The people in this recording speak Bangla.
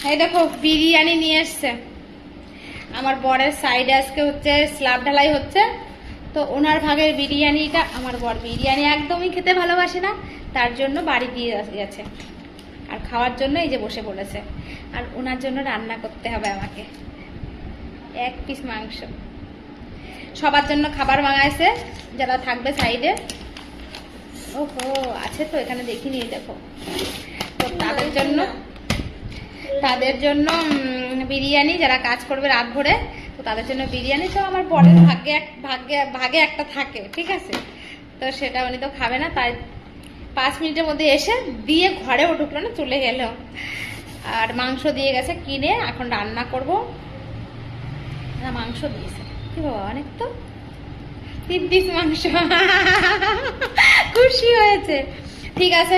এই দেখো বিরিয়ানি নিয়ে এসছে আমার বরের সাইডে। আজকে হচ্ছে স্ল্যাব ঢালাই হচ্ছে, তো ওনার ভাগের বিরিয়ানিটা আমার বর বিরিয়ানি একদমই খেতে ভালোবাসে না, তার জন্য বাড়ি দিয়ে গেছে। আর খাওয়ার জন্য এই যে বসে পড়েছে। আর ওনার জন্য রান্না করতে হবে আমাকে 1 পিস মাংস। সবার জন্য খাবার মাঙাইছে যারা থাকবে সাইডে। ওহো আছে তো এখানে, দেখিনি। দেখো তো তাদের জন্য বিরিয়ানি, যারা কাজ করবে রাত ভরে, তো তাদের জন্য বিরিয়ানি। তো আমার বরের ভাগে একটা থাকে, ঠিক আছে, তো সেটা উনি তো খাবে না, তাই 5 মিনিটের মধ্যে এসে দিয়ে ঘরেও ঢুকলো না, চলে গেল। আর মাংস দিয়ে গেছে কিনে, এখন রান্না করব। মাংস দিয়েছে কি বাবা, অনেক তো 3 পিস মাংস। খুশি হয়েছে। ঠিক আছে